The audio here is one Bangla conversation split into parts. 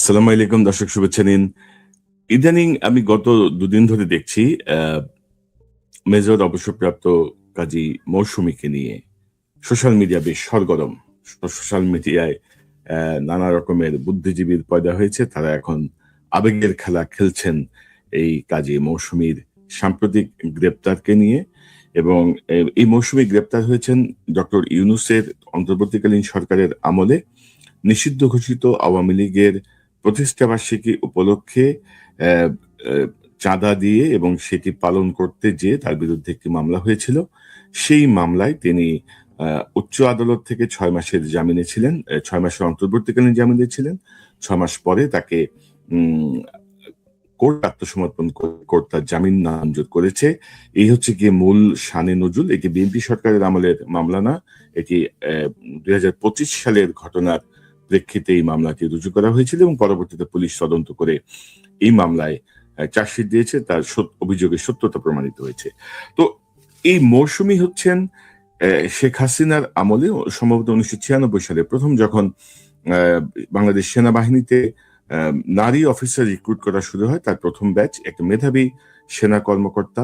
আসসালামু আলাইকুম দর্শক, শুভেচ্ছা নিন। ইদানিং আমি গত দুদিন ধরে দেখছি মেজর অবসরপ্রাপ্ত কাজী মৌসুমীকে নিয়ে সোশ্যাল মিডিয়া বেশ সরগরম। সোশ্যাল মিডিয়ায় নানা রকমের বুদ্ধিজীবীর পয়দা হয়েছে। তারা এখন আবেগের খেলা খেলছেন এই কাজী মৌসুমীর সাম্প্রতিক গ্রেপ্তারকে নিয়ে। এবং এই মৌসুমী গ্রেপ্তার হয়েছেন ডক্টর ইউনূসের অন্তর্বর্তীকালীন সরকারের আমলে নিষিদ্ধ ঘোষিত আওয়ামী লীগের প্রতিষ্ঠাবার্ষিকী উপলক্ষে আহ, আহ, চাঁদা দিয়ে এবং সেটি পালন করতে যেয়ে তার বিরুদ্ধে একটি মামলা হয়েছিল। সেই মামলায় তিনি উচ্চ আদালত থেকে 6 মাসের জামিনে ছিলেন, 6 মাসের অন্তর্বর্তীকালীন জামিনে ছিলেন। 6 মাস পরে তাকে উম, কোর্ট আত্মসমর্পণ কোর্ট তার জামিন নামঞ্জুর করেছে। এই হচ্ছে গিয়ে মূল শানে নজুল। এটি বিএনপি সরকারের আমলের মামলা না, এটি 2025 সালের ঘটনার প্রেক্ষিতে এই মামলাটি রুজু করা হয়েছিল এবং পরবর্তীতে পুলিশ তদন্ত করে এই মামলায় চার্জশিট দিয়েছে, তার অভিযোগের সত্যতা প্রমাণিত হয়েছে। তো এই মৌসুমী হচ্ছেন শেখ হাসিনার আমলে সম্ভবত 1996 সালে প্রথম যখন বাংলাদেশ সেনাবাহিনীতে নারী অফিসার রিক্রুট করা শুরু হয়, তার প্রথম ব্যাচ একটা মেধাবী সেনা কর্মকর্তা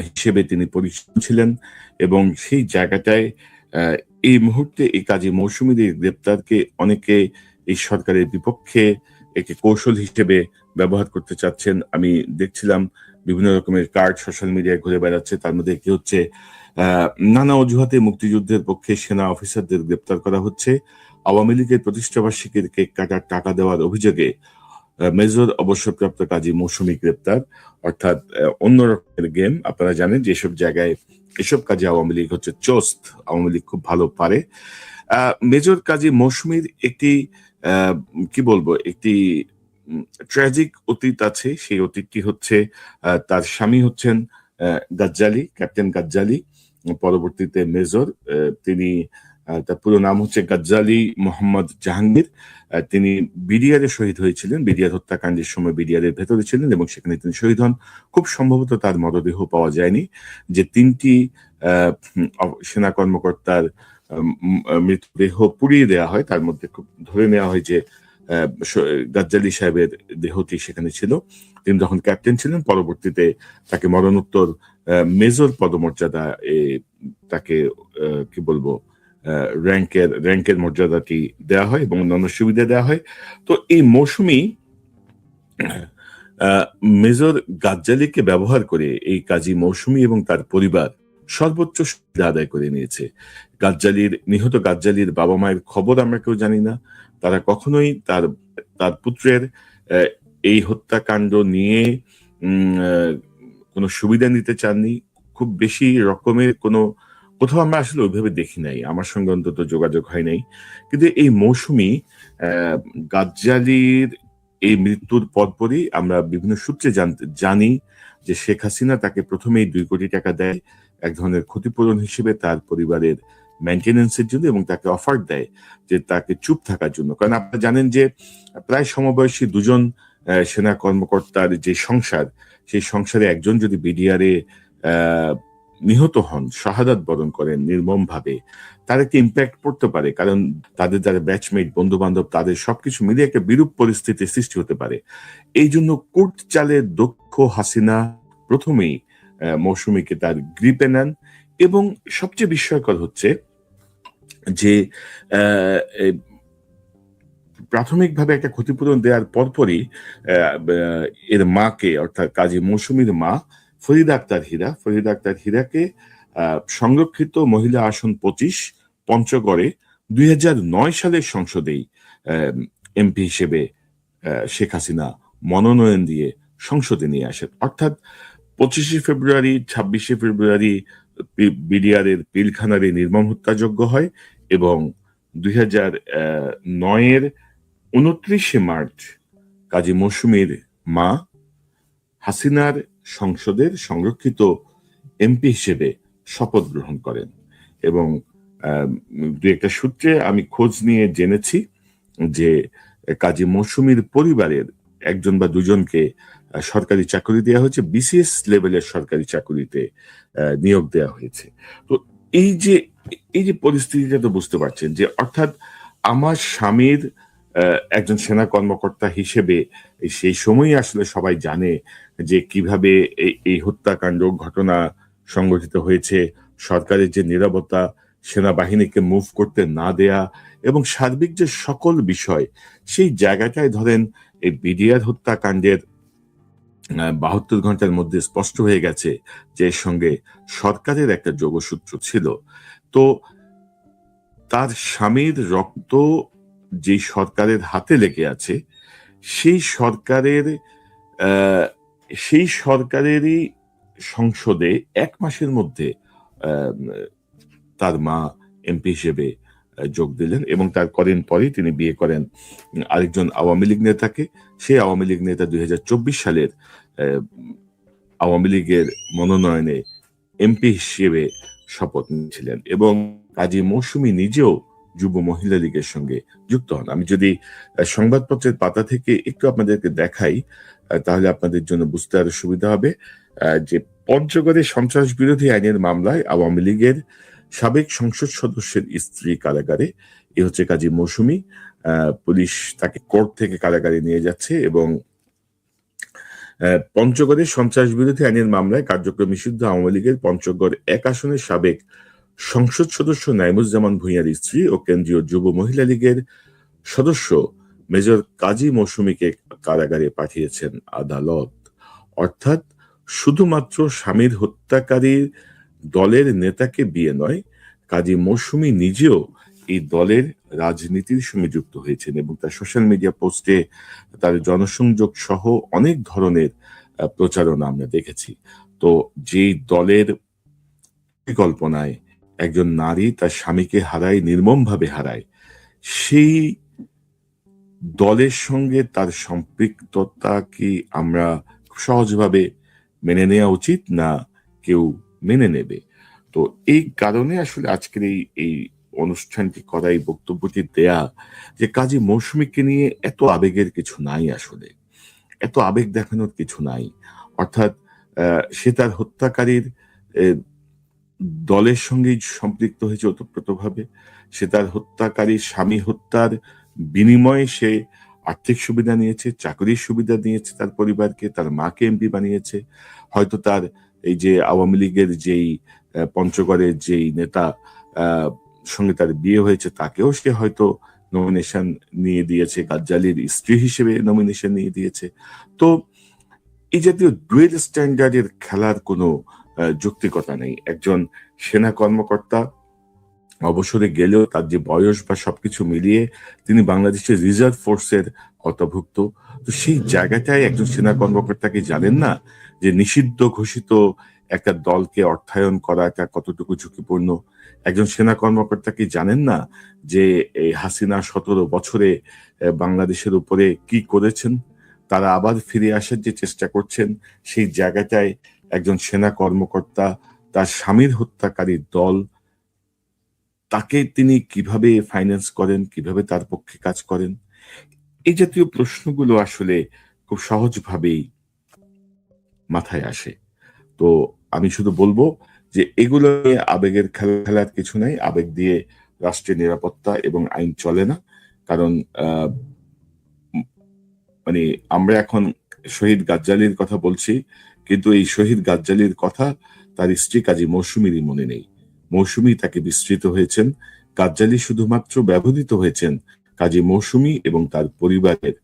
হিসেবে তিনি পরিচিত ছিলেন। এবং সেই জায়গাটায় এই মুহূর্তে এই কাজী মৌসুমীর এই গ্রেপ্তারকে অনেকে এই সরকারের বিপক্ষে একটি কৌশল হিসেবে ব্যবহার করতে চাচ্ছেন। আমি দেখছিলাম বিভিন্ন রকমের কার্ড সোশ্যাল মিডিয়ায় ঘুরে বেড়াচ্ছে, তার মধ্যে একটি হচ্ছে নানা অজুহাতে মুক্তিযুদ্ধের পক্ষে সেনা অফিসারদের গ্রেপ্তার করা হচ্ছে, আওয়ামী লীগের প্রতিষ্ঠাবার্ষিকীর কেক কাটার টাকা দেওয়ার অভিযোগে মেজর অবসরপ্রাপ্ত কাজী মৌসুমী গ্রেপ্তার। অর্থাৎ অন্য রকমের গেম। আপনারা জানেন যে এসব জায়গায় এসব কাজে আওয়ামী লীগ হচ্ছে চোস্ত, আওয়ামী লীগ খুব ভালো পারে। মেজর কাজী মৌসুমীর একটি কি বলবো, একটি ট্র্যাজিক অতীত আছে। সেই অতীতটি হচ্ছে তার স্বামী হচ্ছেন গাজ্জালি, ক্যাপ্টেন গাজ্জালি, পরবর্তীতে মেজর। তিনি তার পুরো নাম হচ্ছে গাজ্জালি মোহাম্মদ জাহাঙ্গীর। তিনি বিডিআরে শহীদ হয়েছিলেন, বিডিআর হত্যাকাণ্ডের সময় বিডিআরের ভেতরে ছিলেন এবং সেখানে তিনি শহীদ হন। খুব সম্ভবত তার মরদেহ পাওয়া যায়নি। যে 3টি সেনা কর্মকর্তার মৃতদেহ পুড়িয়ে দেওয়া হয়, তার মধ্যে খুব ধরে নেওয়া হয় যে গাজ্জালি সাহেবের দেহটি সেখানে ছিল। তিনি যখন ক্যাপ্টেন ছিলেন, পরবর্তীতে তাকে মরণোত্তর মেজর পদমর্যাদা তাকে কি বলবো র্যাঙ্কের মর্যাদাটি দেওয়া হয় এবং অন্যান্য সুবিধা দেওয়া হয়। তো এই মৌসুমী মেজর গাজ্জালিকে ব্যবহার করে এই কাজী মৌসুমী এবং তার পরিবার সর্বোচ্চ সুবিধা আদায় করে নিয়েছে। নিহত গাজ্জালির বাবা মায়ের খবর আমরা কেউ জানি না। তারা কখনোই তার পুত্রের এই হত্যাকাণ্ড নিয়ে কোনো সুবিধা নিতে চাননি। খুব বেশি রকমের কোথাও আমরা আসলে ওইভাবে দেখি নাই, আমার সঙ্গে অন্তত যোগাযোগ হয় নাই। কিন্তু এই মৌসুমী গাজ্জালির এই মৃত্যুর পরপরই আমরা বিভিন্ন সূত্রে জানি যে শেখ হাসিনা তাকে প্রথমেই 2 কোটি টাকা দেয় এক ধরনের ক্ষতিপূরণ হিসেবে তার পরিবারের মেনটেন্যান্সের জন্য, এবং তাকে অফার দেয় যে তাকে চুপ থাকার জন্য। কারণ আপনারা জানেন যে প্রায় সমবয়সী দুজন সেনা কর্মকর্তার যে সংসার, সেই সংসারে একজন যদি বিডিআরে নিহত হন, শাহাদাত বরণ করেন নির্মম ভাবে, তার একটা ইম্প্যাক্ট পড়তে পারে। কারণ তাদের যারা ব্যাচমেট, বন্ধু বান্ধব, তাদের সবকিছু মিলে একটা বিরূপ পরিস্থিতি সৃষ্টি হতে পারে। এই জন্য কোর্ট চালের দক্ষ হাসিনা প্রথমেই মৌসুমীকে তার গ্রিপে নেন। এবং সবচেয়ে বিস্ময়কর হচ্ছে যে প্রাথমিকভাবে একটা ক্ষতিপূরণ দেওয়ার পরপরই এর মাকে, অর্থাৎ কাজী মৌসুমীর মা ফরিদা আক্তার হীরাকে সংরক্ষিত মহিলা আসন 25 পঞ্চগড়ে 2009 সালের সংসদেই এমপি হিসেবে শেখ হাসিনা মনোনয়ন দিয়ে সংসদে নিয়ে আসেন। অর্থাৎ 25 ফেব্রুয়ারি 26 ফেব্রুয়ারি বিডিআরের পিলখানারে নির্মম হত্যাযজ্ঞ হয় এবং 2009-এর 29 মার্চ কাজী মৌসুমীর মা হাসিনার সংসদের সংরক্ষিত এমপি হিসেবে শপথ গ্রহণ করেন। এবং দু একটা সূত্রে আমি খোঁজ নিয়ে জেনেছি যে কাজী মৌসুমীর পরিবারের একজন বা দুজনকে সরকারি চাকরি দেওয়া হয়েছে, বিসিএস লেভেলের সরকারি চাকরিতে নিয়োগ দেওয়া হয়েছে। তো এই যে পরিস্থিতিটা তো বুঝতে পারছেন যে অর্থাৎ আমার স্বামীর একজন সেনা কর্মকর্তা হিসেবে সেই সময়ই আসলে সবাই জানে যে কিভাবে এই হত্যাকাণ্ড ঘটনা সংঘটিত হয়েছে, সরকারের যে নীরবতা, সেনাবাহিনীকে মুভ করতে না দেয়া এবং সার্বিক যে সকল বিষয়, সেই জায়গাটায় ধরেন এই বিডিআর হত্যাকাণ্ডের ৭২ ঘন্টার মধ্যে স্পষ্ট হয়ে গেছে যে এর সঙ্গে সরকারের একটা যোগসূত্র ছিল। তো তার স্বামীর রক্ত যেই সরকারের হাতে লেগে আছে, সেই সরকারের আহ, সেই সরকারেরই সংসদে ১ মাসের মধ্যে আহ, তার মা এমপি হিসেবে যোগ দিলেন এবং তার কদিন পরেই তিনি বিয়ে করেন আরেকজন আওয়ামী লীগ নেতাকে। সেই আওয়ামী লীগ নেতা ২০২৪ সালের আহ, আওয়ামী লীগের মনোনয়নে এমপি হিসেবে শপথ নিয়েছিলেন এবং কাজী মৌসুমী নিজেও যুব মহিলা লীগের সঙ্গে যুক্ত হন। আমি যদি সংবাদপত্রের পাতা থেকে একটু আপনাদেরকে দেখাই, তাহলে আপনাদের জন্য বুঝতে আরো সুবিধা হবে। যে পঞ্চগড়ে সন্ত্রাস বিরোধী আইনের মামলায় আওয়ামী লীগের সাবেক সংসদ সদস্যের স্ত্রী কারাগারে। এ হচ্ছে কাজী মৌসুমী। পুলিশ তাকে কোর্ট থেকে কারাগারে নিয়ে যাচ্ছে এবং পঞ্চগড়ে সন্ত্রাস বিরোধী আইনের মামলায় কার্যক্রম নিষিদ্ধ আওয়ামী লীগের পঞ্চগড় ১ আসনের সাবেক সংসদ সদস্য নাইমুজ্জামান ভূঁইয়ার স্ত্রী ও কেন্দ্রীয় যুব মহিলা লীগের সদস্য মেজর কাজী মৌসুমীকে কারাগারে পাঠিয়েছেন আদালত। অর্থাৎ শুধুমাত্র স্বামীর হত্যাকারীর দলের নেতাকে বিয়ে নয়, কাজী মৌসুমী নিজেও এই দলের রাজনীতির সঙ্গে যুক্ত হয়েছেন এবং তার সোশ্যাল মিডিয়া পোস্টে তার জনসংযোগ সহ অনেক ধরনের প্রচারণা আমরা দেখেছি। তো যেই দলের পরিকল্পনায় একজন নারী তার স্বামীকে হারায়, নির্মমভাবে হারায়, সেই দলের সঙ্গে তার সম্পৃক্ততা কি আমরা সহজভাবে মেনে নেওয়া উচিত, না কেউ মেনে নেবে? তো এই কারণে আসলে আজকের এই অনুষ্ঠানটি করা, এই বক্তব্যটি দেয়া, যে কাজী মৌসুমীকে নিয়ে এত আবেগের কিছু নাই, আসলে এত আবেগ দেখানোর কিছু নাই। অর্থাৎ সে তার হত্যাকারীর দলের সঙ্গেই সম্পৃক্ত হয়েছে ওতপ্রোতভাবে। সে তার হত্যাকারীর স্বামী হত্যার বিনিময়ে সে আর্থিক সুবিধা নিয়েছে, চাকরির সুবিধা নিয়েছে, তার পরিবারকে, তার মাকে এমপি বানিয়েছে। হয়তো তার এই যে আওয়ামী লীগের যেই পঞ্চগড়ের যেই নেতা সঙ্গে তার বিয়ে হয়েছে, তাকেও সে হয়তো নমিনেশন নিয়ে দিয়েছে, গাজ্জালির স্ত্রী হিসেবে নমিনেশন নিয়ে দিয়েছে। তো এই জাতীয় ডুয়েল স্ট্যান্ডার্ডের খেলার কোনো যৌক্তিকতা নেই। একজন সেনা কর্মকর্তা অবসরে গেলেও তার যে বয়স বা সবকিছু মিলিয়ে তিনি বাংলাদেশের রিজার্ভ ফোর্সের অন্তর্ভুক্ত। তো সেই জায়গাটায় একজন সেনা কর্মকর্তা কি জানেন না যে নিষিদ্ধ ঘোষিত একটা দলকে অর্থায়ন করাটা কতটুকু ঝুঁকিপূর্ণ? একজন সেনা কর্মকর্তা কি জানেন না যে এই হাসিনা ১৭ বছরে বাংলাদেশের উপরে কি করেছেন? তারা আবার ফিরে আসার যে চেষ্টা করছেন, সেই জায়গাটায় একজন সেনা কর্মকর্তা তার স্বামীর হত্যাকারী দল, তাকে তিনি কিভাবে ফাইন্যান্স করেন, কিভাবে তার পক্ষে কাজ করেন? এই জাতীয় প্রশ্নগুলো আসলে খুব সহজভাবেই মাথায় আসে। তো আমি শুধু বলবো যে এগুলো নিয়ে আবেগের খেলার কিছু নাই। আবেগ দিয়ে রাষ্ট্রের নিরাপত্তা এবং আইন চলে না। কারণ মানে আমরা এখন শহীদ গাজ্জালির কথা বলছি, কিন্তু এই শহীদ গাজ্জালির কথা তার স্ত্রী কাজী মৌসুমীরই মনে নেই। মৌসুমী তাকে বিস্মৃত হয়েছেন। গাজ্জালি শুধুমাত্র ব্যবহৃত হয়েছেন কাজী মৌসুমী এবং তার পরিবারের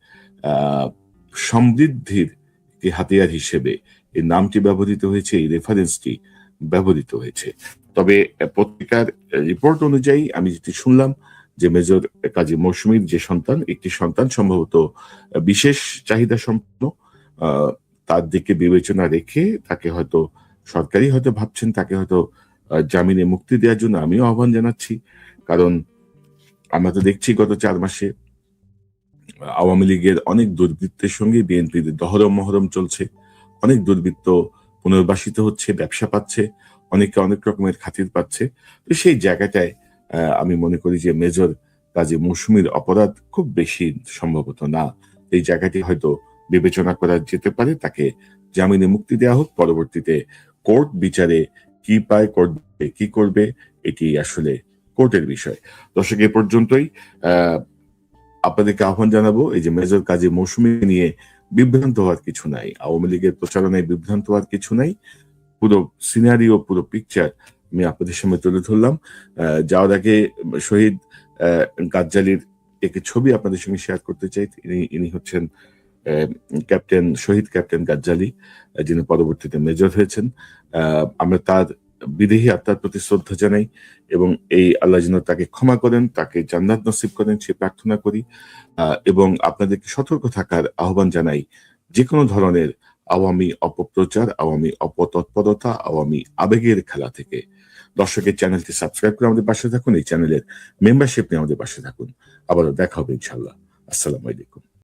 সমৃদ্ধির একটি হাতিয়ার হিসেবে। এই নামটি ব্যবহৃত হয়েছে, এই রেফারেন্সটি ব্যবহৃত হয়েছে। তবে পত্রিকার রিপোর্ট অনুযায়ী আমি যেটি শুনলাম যে মেজর কাজী মৌসুমীর যে সন্তান, একটি সন্তান সম্ভবত বিশেষ চাহিদা সম্পন্ন, তার দিকে বিবেচনা রেখে তাকে হয়তো সরকারই হয়তো ভাবছেন তাকে হয়তো জামিনে মুক্তি দেওয়ার জন্য। আমিও আহ্বান জানাচ্ছি, কারণ আমরা তো দেখছি গত ৪ মাসে আওয়ামী লীগের অনেক দুর্বৃত্তের সঙ্গে বিএনপির দহরম মহরম চলছে। অনেক দুর্বৃত্ত পুনর্বাসিত হচ্ছে, ব্যবসা পাচ্ছে, অনেকে অনেক রকমের খাতির পাচ্ছে। তো সেই জায়গাটায় আমি মনে করি যে মেজর কাজী মৌসুমীর অপরাধ খুব বেশি সম্ভবত না। এই জায়গাটি হয়তো বিবেচনা করা যেতে পারে, তাকে জামিনে মুক্তি দেওয়া হোক। পরবর্তীতে কোর্ট বিচারে কি পায়, কোর্ট কি করবে, এটি আসলে কোর্টের বিষয়। দর্শক, এ পর্যন্তই। আপনাদেরকে আহ্বান জানাবো, এই যে মেজর কাজী মৌসুমী নিয়ে বিভ্রান্ত হওয়ার কিছু নাই, আওয়ামী লীগের প্রচারণায় বিভ্রান্ত হওয়ার কিছু নাই। পুরো সিনারিও, পুরো পিকচার আমি আপনাদের সামনে তুলে ধরলাম। যাওয়ার আগে শহীদ গাজ্জালির একটি ছবি আপনাদের সঙ্গে শেয়ার করতে চাই। ইনি হচ্ছেন শহীদ ক্যাপ্টেন গাজ্জালি, যিনি পরবর্তীতে মেজর হয়েছেন। আমরা তার বিদেহী আত্মার প্রতি শ্রদ্ধা জানাই এবং এই আল্লাহ যেন তাকে ক্ষমা করেন, তাকে জান্নাত নসিব করেন সে প্রার্থনা করি। এবং আপনাদেরকে সতর্ক থাকার আহ্বান জানাই যে কোনো ধরনের আওয়ামী অপপ্রচার, আওয়ামী অপতৎপরতা, আওয়ামী আবেগের খেলা থেকে। দর্শকের চ্যানেলটি সাবস্ক্রাইব করে আমাদের পাশে থাকুন, এই চ্যানেলের মেম্বারশিপ নিয়ে আমাদের পাশে থাকুন। আবারও দেখা হবে ইনশাল্লাহ। আসসালামু আলাইকুম।